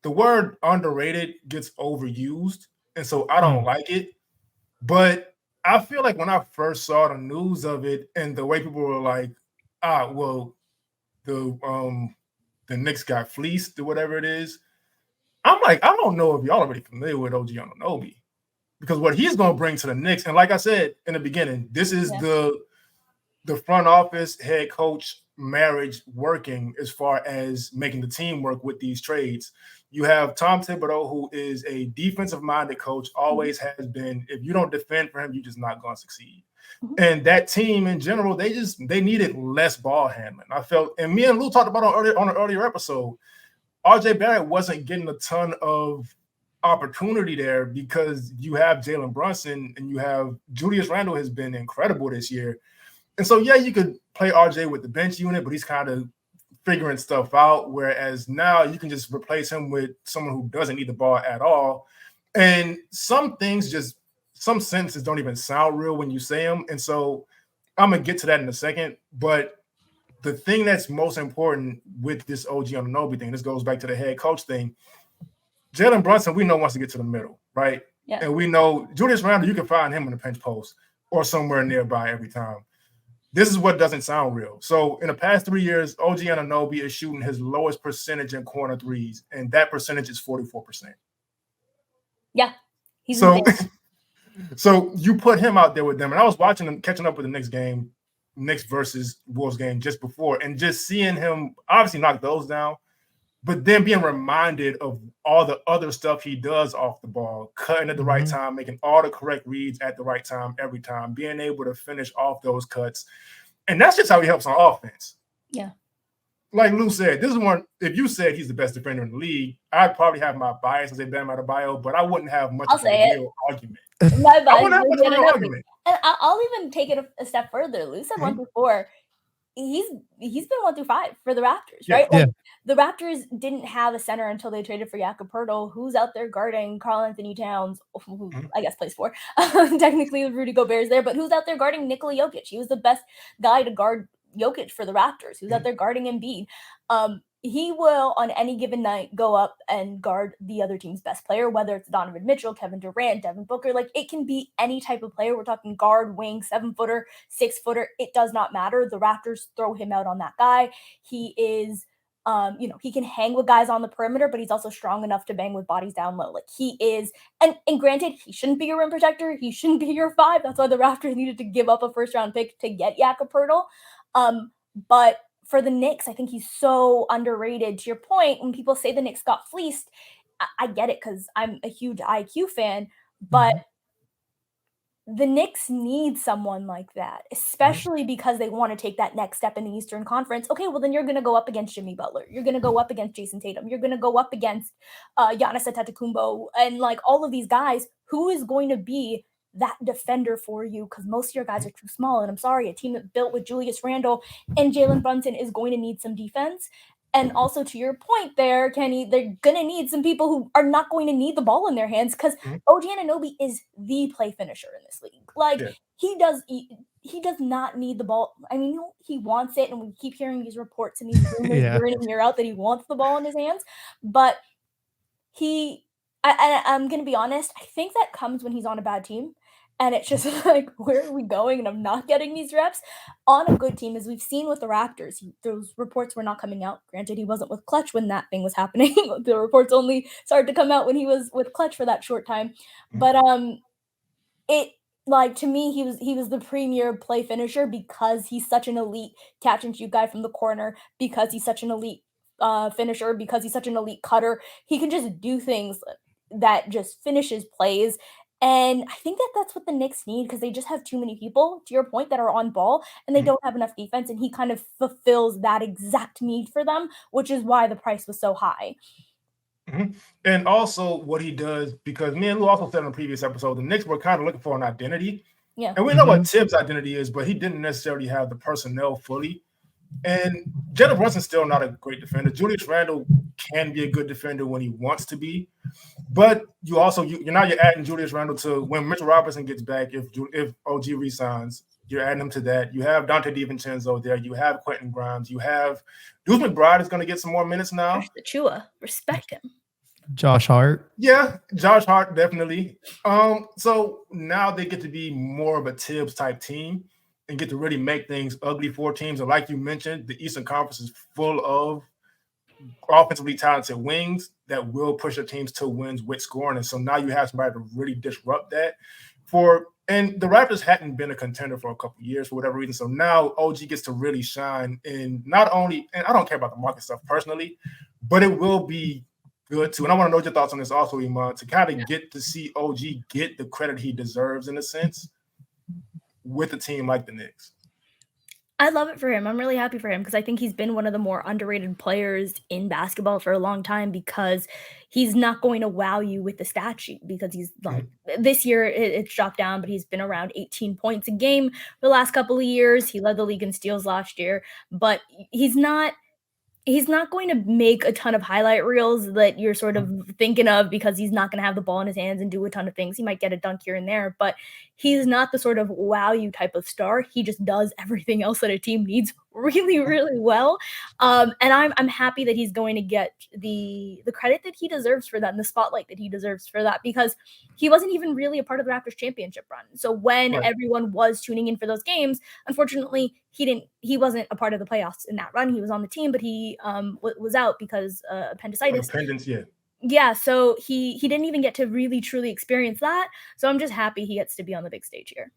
the word underrated gets overused, and so I don't like it. But I feel like when I first saw the news of it and the way people were like, well, the Knicks got fleeced or whatever it is. I'm like, I don't know if y'all already familiar with OG Anunoby, because what he's going to bring to the Knicks, and like I said in the beginning, this is the front office head coach marriage working as far as making the team work with these trades. You have Tom Thibodeau, who is a defensive-minded coach, always has been. If you don't defend for him, you're just not going to succeed. And that team in general, they needed less ball handling. I felt, and me and Lou talked about on an earlier episode, RJ Barrett wasn't getting a ton of opportunity there because you have Jalen Brunson and you have Julius Randle has been incredible this year. And so, yeah, you could play RJ with the bench unit, but he's kind of figuring stuff out. Whereas now you can just replace him with someone who doesn't need the ball at all. And some sentences don't even sound real when you say them. And so I'm going to get to that in a second. But the thing that's most important with this OG Anunoby thing, this goes back to the head coach thing. Jalen Brunson, we know wants to get to the middle, right? Yeah. And we know Julius Randle, you can find him in the pinch post or somewhere nearby every time. This is what doesn't sound real. So in the past 3 years, OG Anunoby is shooting his lowest percentage in corner threes, and that percentage is 44%. Yeah. He's so you put him out there with them, and I was watching him, catching up with the Knicks versus Wolves game just before, and just seeing him obviously knock those down, but then being reminded of all the other stuff he does off the ball, cutting at the right time, making all the correct reads at the right time every time, being able to finish off those cuts. And that's just how he helps on offense. Yeah. Like Lou said, this is one, if you said he's the best defender in the league, I'd probably have my bias and say Bam Adebayo, but I wouldn't have much of a real argument. My bias I wouldn't have much of a real argument. And I'll even take it a step further. Lou said 1 through 4. He's been 1 through 5 for the Raptors, right? Like, the Raptors didn't have a center until they traded for Jakob Poeltl, who's out there guarding Karl-Anthony Towns, who I guess plays 4. Technically, Rudy Gobert's there, but who's out there guarding Nikola Jokic? He was the best guy to guard Jokic for the Raptors. Who's out there guarding Embiid? He will, on any given night, go up and guard the other team's best player, whether it's Donovan Mitchell, Kevin Durant, Devin Booker. Like, it can be any type of player. We're talking guard, wing, 7-footer, 6-footer. It does not matter. The Raptors throw him out on that guy. He is, he can hang with guys on the perimeter, but he's also strong enough to bang with bodies down low. Like, he is, and granted, he shouldn't be your rim protector. He shouldn't be your 5. That's why the Raptors needed to give up a first-round pick to get Jakob Poeltl. But for the Knicks, I think he's so underrated. To your point, when people say the Knicks got fleeced, I get it because I'm a huge IQ fan, but the Knicks need someone like that, especially because they want to take that next step in the Eastern Conference. Okay, well, then you're going to go up against Jimmy Butler. You're going to go up against Jason Tatum. You're going to go up against Giannis Antetokounmpo and like all of these guys. Who is going to be that defender for you? Because most of your guys are too small. And I'm sorry, a team that built with Julius Randle and Jalen Brunson is going to need some defense. And also to your point there, Kenny, they're going to need some people who are not going to need the ball in their hands because OG Anunoby is the play finisher in this league. Like, he does not need the ball. I mean, he wants it, and we keep hearing these reports and these rumors year in and year out that he wants the ball in his hands. But I'm going to be honest, I think that comes when he's on a bad team. And it's just like, where are we going? And I'm not getting these reps on a good team, as we've seen with the Raptors. Those reports were not coming out. Granted, he wasn't with Clutch when that thing was happening. The reports only started to come out when he was with Clutch for that short time. But to me, he was the premier play finisher because he's such an elite catch and shoot guy from the corner, because he's such an elite finisher, because he's such an elite cutter. He can just do things that just finishes plays. And I think that's what the Knicks need, because they just have too many people, to your point, that are on ball, and they don't have enough defense, and he kind of fulfills that exact need for them, which is why the price was so high. And also what he does, because me and Lou also said in the previous episode, the Knicks were kind of looking for an identity. Yeah. And we know what Tibbs' identity is, but he didn't necessarily have the personnel fully. And Jalen Brunson's still not a great defender. Julius Randle can be a good defender when he wants to be, but you're adding Julius Randle to when Mitchell Robinson gets back. If OG resigns, you're adding him to that. You have Dante DiVincenzo there. You have Quentin Grimes. You have Deuce McBride is going to get some more minutes now. The Chua, respect him. Josh Hart. Yeah, Josh Hart, definitely. So now they get to be more of a Tibbs type team and get to really make things ugly for teams. And like you mentioned, the Eastern Conference is full of offensively talented wings that will push their teams to wins with scoring. And so now you have somebody to really disrupt that. And the Raptors hadn't been a contender for a couple of years for whatever reason. So now OG gets to really shine in not only, and I don't care about the market stuff personally, but it will be good too. And I want to know your thoughts on this also, Iman, to kind of get to see OG get the credit he deserves in a sense with a team like the Knicks. I love it for him. I'm really happy for him because I think he's been one of the more underrated players in basketball for a long time because he's not going to wow you with the stat sheet because he's like this year it's dropped down, but he's been around 18 points a game for the last couple of years. He led the league in steals last year, but he's not going to make a ton of highlight reels that you're sort of thinking of because he's not going to have the ball in his hands and do a ton of things. He might get a dunk here and there, but he's not the sort of wow you type of star. He just does everything else that a team needs really, really well. And I'm happy that he's going to get the credit that he deserves for that and the spotlight that he deserves for that because he wasn't even really a part of the Raptors championship run. So when everyone was tuning in for those games, unfortunately, he wasn't a part of the playoffs in that run. He was on the team, but he was out because appendicitis. Yeah, so he didn't even get to really truly experience that. So I'm just happy he gets to be on the big stage here.